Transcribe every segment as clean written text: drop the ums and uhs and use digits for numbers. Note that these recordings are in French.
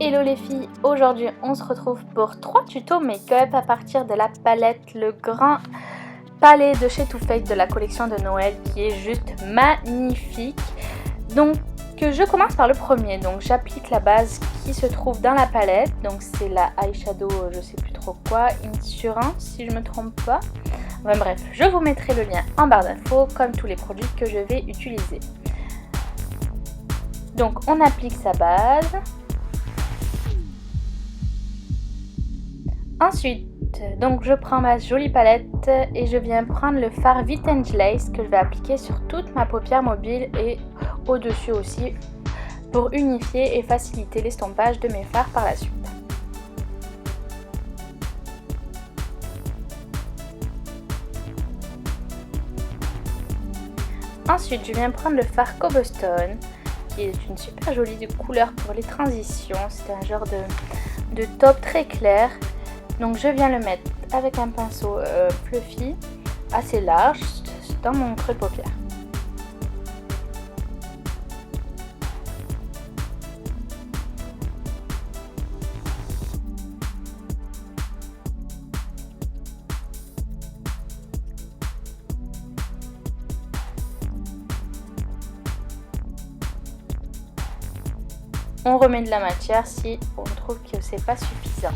Hello les filles, aujourd'hui on se retrouve pour 3 tutos make-up à partir de la palette Le Grand Palais de chez Too Faced de la collection de Noël qui est juste magnifique. Donc je commence par le premier, donc j'applique la base qui se trouve dans la palette, donc c'est la eyeshadow je sais plus trop quoi, Insurance si je me trompe pas. Enfin bref, je vous mettrai le lien en barre d'infos comme tous les produits que je vais utiliser. Donc on applique sa base. Ensuite, donc je prends ma jolie palette et je viens prendre le fard Vintage Lace que je vais appliquer sur toute ma paupière mobile et au-dessus aussi pour unifier et faciliter l'estompage de mes fards par la suite. Ensuite, je viens prendre le fard Cobblestone qui est une super jolie couleur pour les transitions. C'est un genre de taupe très clair. Donc je viens le mettre avec un pinceau fluffy assez large dans mon creux de paupière. On remet de la matière si on trouve que c'est pas suffisant.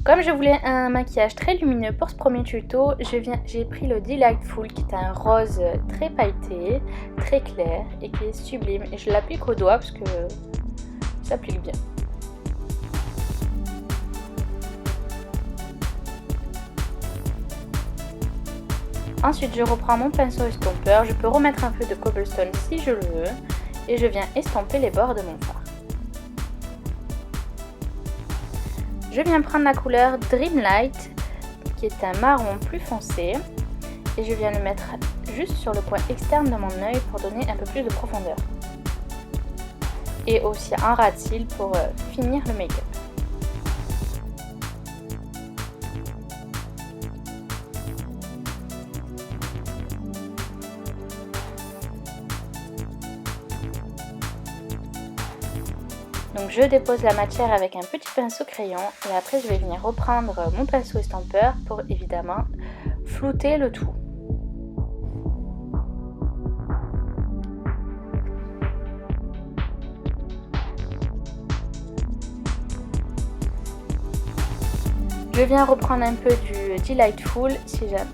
Comme je voulais un maquillage très lumineux pour ce premier tuto, j'ai pris le Delightful qui est un rose très pailleté, très clair et qui est sublime. Et je l'applique au doigt parce que ça s'applique bien. Ensuite, je reprends mon pinceau estompeur. Je peux remettre un peu de Cobblestone si je le veux. Et je viens estomper les bords de mon fard. Je viens prendre la couleur Dreamlight qui est un marron plus foncé et je viens le mettre juste sur le coin externe de mon œil pour donner un peu plus de profondeur. Et aussi un ras de cils pour finir le make-up. Donc je dépose la matière avec un petit pinceau crayon et après je vais venir reprendre mon pinceau estompeur pour évidemment flouter le tout. Je viens reprendre un peu du Delightful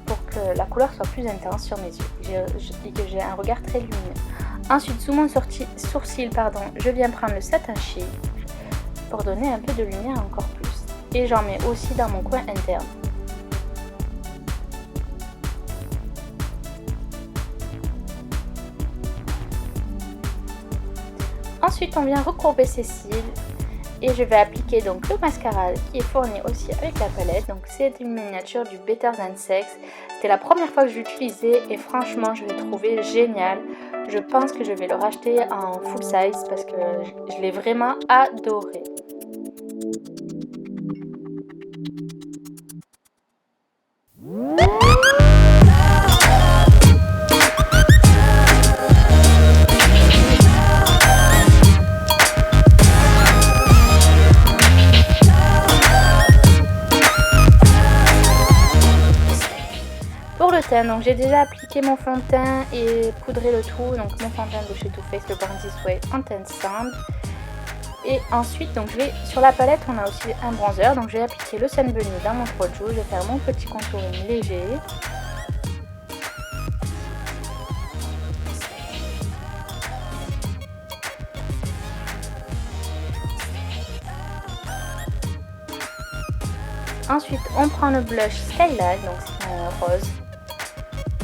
pour que la couleur soit plus intense sur mes yeux et que j'ai un regard très lumineux. Ensuite, sous mon sourcil, je viens prendre le Satin Chic pour donner un peu de lumière encore plus. Et j'en mets aussi dans mon coin interne. Ensuite, on vient recourber ses cils et je vais appliquer donc le mascara qui est fourni aussi avec la palette. Donc c'est une miniature du Better Than Sex. C'était la première fois que je l'utilisais et franchement, je l'ai trouvé génial. Je pense que je vais le racheter en full size parce que je l'ai vraiment adoré. Donc j'ai déjà appliqué mon fond de teint et poudré le tout, donc mon fond de teint de chez Too Faced, le Born This Way Intense Sand. Et ensuite donc sur la palette on a aussi un bronzer, donc j'ai appliqué le Sun Bunny dans mon creux de joue, je vais faire mon petit contouring léger. Ensuite on prend le blush Skyline, donc c'est un rose.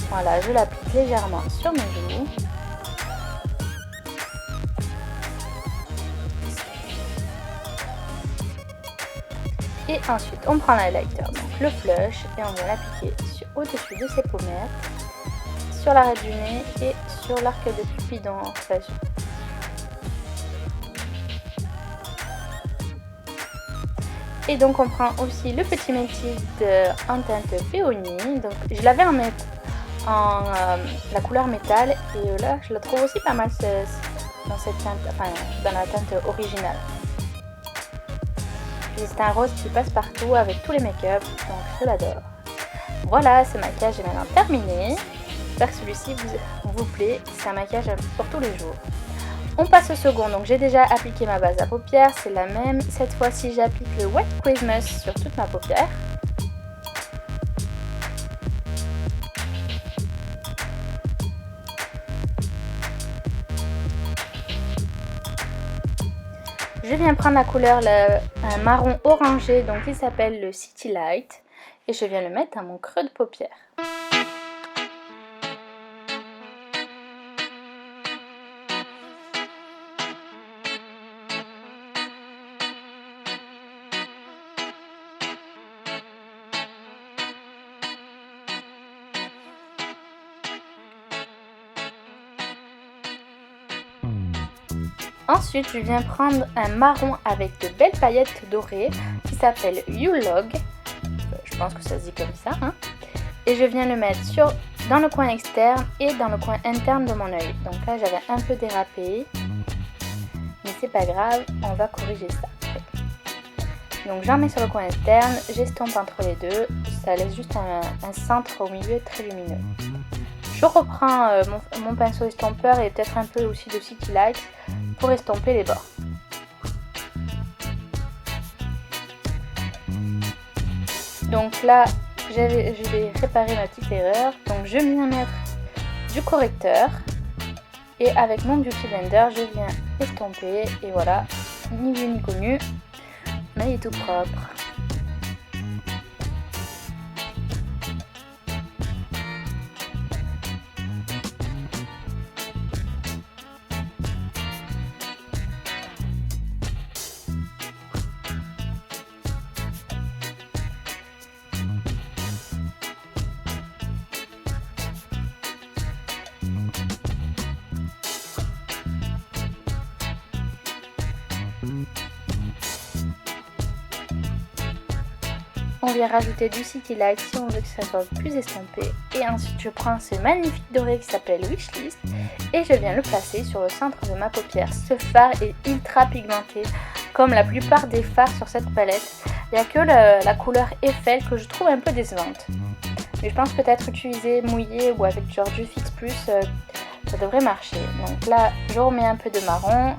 Voilà, je l'applique légèrement sur mes joues. Et ensuite, on prend l'highlighter, donc le flush, et on vient l'appliquer au-dessus de ses pommettes, sur l'arrêt du nez et sur l'arc de Cupidon. Et donc, on prend aussi le petit métis en teinte Péonie. Donc, je l'avais en la couleur métal et là je la trouve aussi pas mal dans cette teinte, enfin dans la teinte originale. C'est un rose qui passe partout avec tous les make-up, donc je l'adore. Voilà, ce maquillage est maintenant terminé. J'espère que celui-ci vous plaît. C'est un maquillage pour tous les jours. On passe au second, donc j'ai déjà appliqué ma base à paupières, c'est la même. Cette fois-ci, j'applique le White Christmas sur toute ma paupière. Je viens prendre la couleur un marron orangé, donc il s'appelle le City Light, et je viens le mettre à mon creux de paupière. Ensuite, je viens prendre un marron avec de belles paillettes dorées qui s'appelle You Log. Je pense que ça se dit comme ça. Hein. Et je viens le mettre dans le coin externe et dans le coin interne de mon œil. Donc là, j'avais un peu dérapé. Mais c'est pas grave, on va corriger ça. Donc j'en mets sur le coin externe, j'estompe entre les deux. Ça laisse juste un centre au milieu très lumineux. Je reprends mon pinceau estompeur et peut-être un peu aussi de City Light pour estomper les bords. Donc là, je vais réparer ma petite erreur. Donc je viens mettre du correcteur et avec mon Beauty Blender, je viens estomper et voilà, ni vu ni connu, mais il est tout propre. On vient rajouter du City Light si on veut que ça soit plus estompé. Et ensuite je prends ce magnifique doré qui s'appelle Wishlist et je viens le placer sur le centre de ma paupière. Ce fard est ultra pigmenté comme la plupart des fards sur cette palette. Il n'y a que la couleur Eiffel que je trouve un peu décevante. Mais je pense peut-être utiliser mouillé ou avec genre du Fix Plus, ça devrait marcher. Donc là je remets un peu de marron.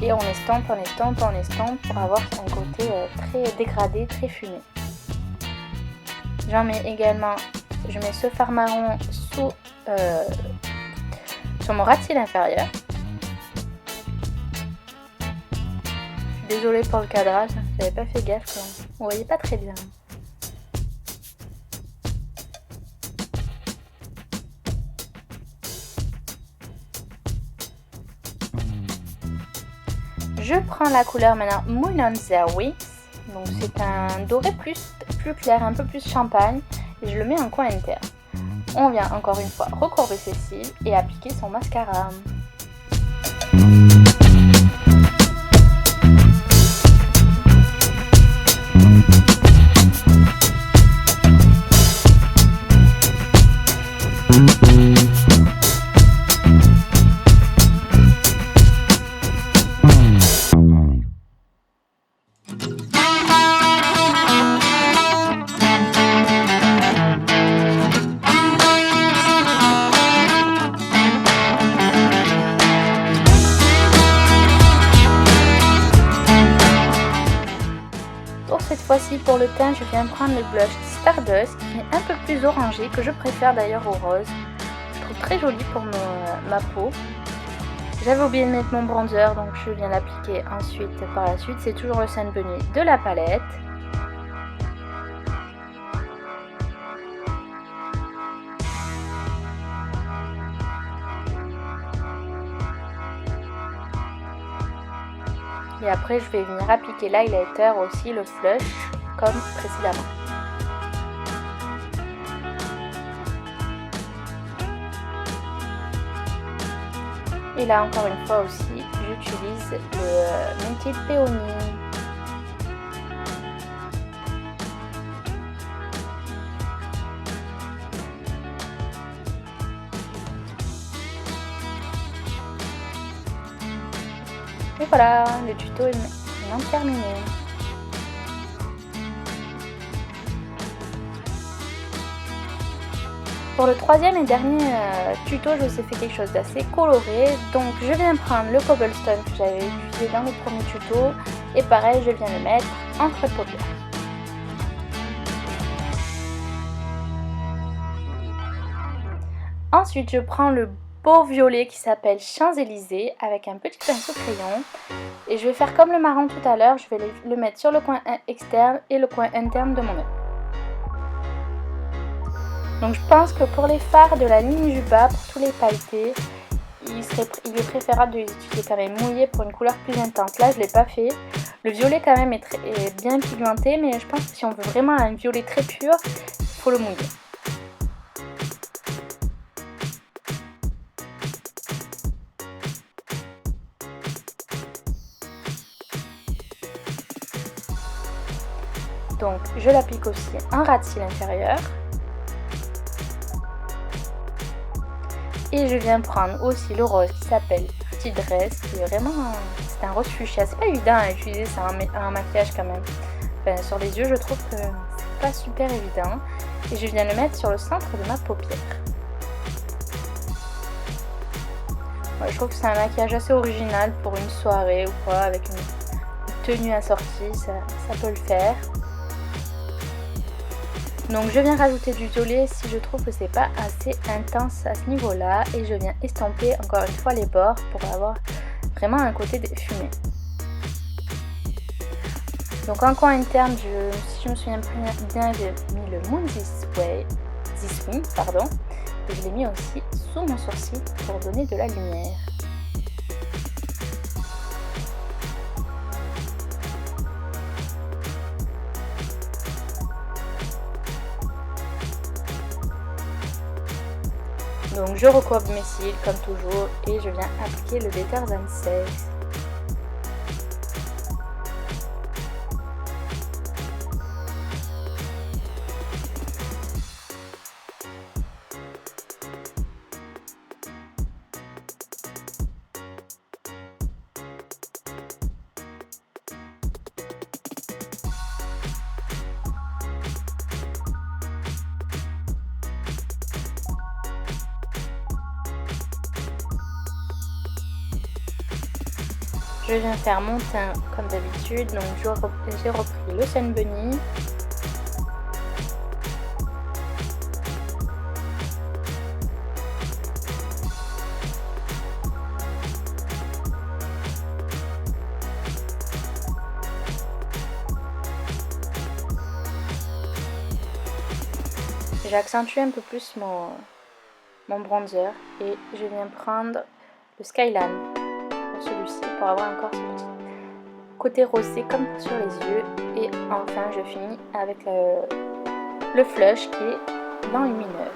Et on estompe pour avoir un côté très dégradé, très fumé. Je mets ce fard marron sur mon ras de cils inférieur. Je suis désolée pour le cadrage, j'avais pas fait gaffe quand même. On voyait pas très bien. Je prends la couleur maintenant Moon on the Wings, donc c'est un doré plus clair, un peu plus champagne, et je le mets en coin interne. On vient encore une fois recourber ses cils et appliquer son mascara. Cette fois-ci pour le teint, je viens prendre le blush Stardust qui est un peu plus orangé, que je préfère d'ailleurs au rose. Je trouve très joli pour ma peau. J'avais oublié de mettre mon bronzer, donc je viens l'appliquer ensuite par la suite. C'est toujours le Saint Bunny de la palette. Et après, je vais venir appliquer l'highlighter aussi, le flush, comme précédemment. Et là, encore une fois aussi, j'utilise le Minted Peony. voilà, le tuto est maintenant terminé. Pour le troisième et dernier tuto, je vous ai fait quelque chose d'assez coloré. Donc je viens prendre le cobblestone que j'avais utilisé dans le premier tuto. Et pareil, je viens le mettre entre les paupières. Ensuite, je prends le beau violet qui s'appelle Champs-Élysées avec un petit pinceau crayon. Et je vais faire comme le marron tout à l'heure, je vais le mettre sur le coin externe et le coin interne de mon œil. Donc je pense que pour les fards de la ligne du bas, pour tous les pailletés, il est préférable de les utiliser quand même mouillés pour une couleur plus intense. Là je ne l'ai pas fait. Le violet quand même est bien pigmenté, mais je pense que si on veut vraiment un violet très pur, il faut le mouiller. Donc je l'applique aussi en ras de cils inférieur. Et je viens prendre aussi le rose qui s'appelle Petit Dress, qui est vraiment, c'est un rose fuchsia. C'est pas évident à utiliser, c'est un maquillage quand même. Enfin, sur les yeux, je trouve que c'est pas super évident. Et je viens le mettre sur le centre de ma paupière. Ouais, je trouve que c'est un maquillage assez original pour une soirée ou quoi, avec une tenue assortie, ça peut le faire. Donc je viens rajouter du violet si je trouve que c'est pas assez intense à ce niveau là, et je viens estomper encore une fois les bords pour avoir vraiment un côté fumé. Donc en coin interne, si je me souviens bien, j'ai mis le Moon This Wing, pardon, et je l'ai mis aussi sous mon sourcil pour donner de la lumière. Donc je recoiffe mes cils comme toujours et je viens appliquer le Better Than Sex. Je viens faire mon teint comme d'habitude, donc j'ai repris le Sun Bunny. J'ai accentué un peu plus mon bronzer et je viens prendre le Skyline pour celui-ci pour avoir encore ce petit côté rosé comme sur les yeux. Et enfin je finis avec le flush qui est blanc lumineux.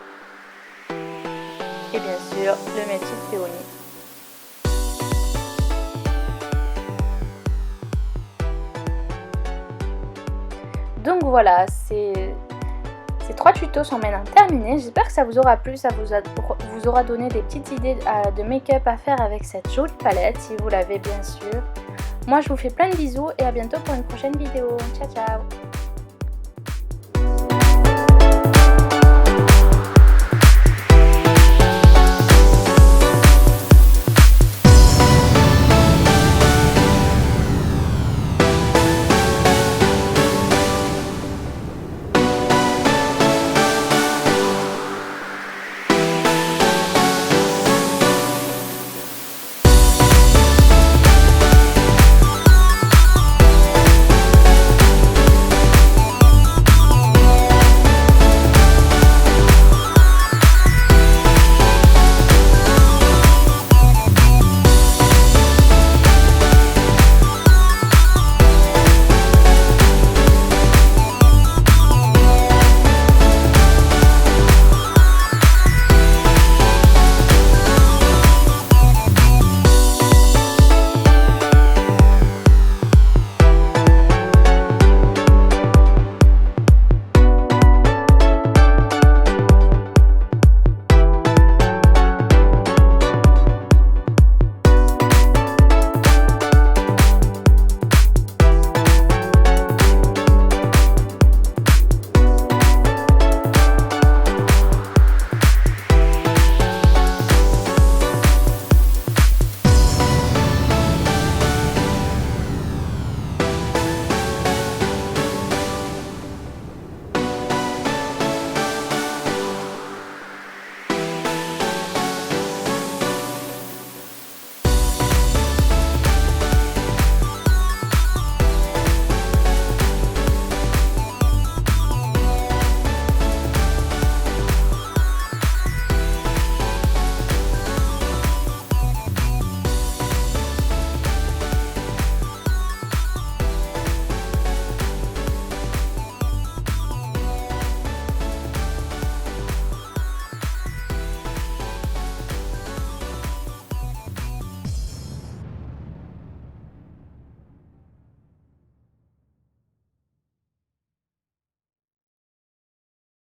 Et bien sûr le métier de péony. Donc voilà, ces 3 tutos sont maintenant terminés. J'espère que ça vous aura plu, ça vous aura donné des petites idées de make-up à faire avec cette jolie palette, si vous l'avez bien sûr. Moi je vous fais plein de bisous et à bientôt pour une prochaine vidéo. Ciao ciao.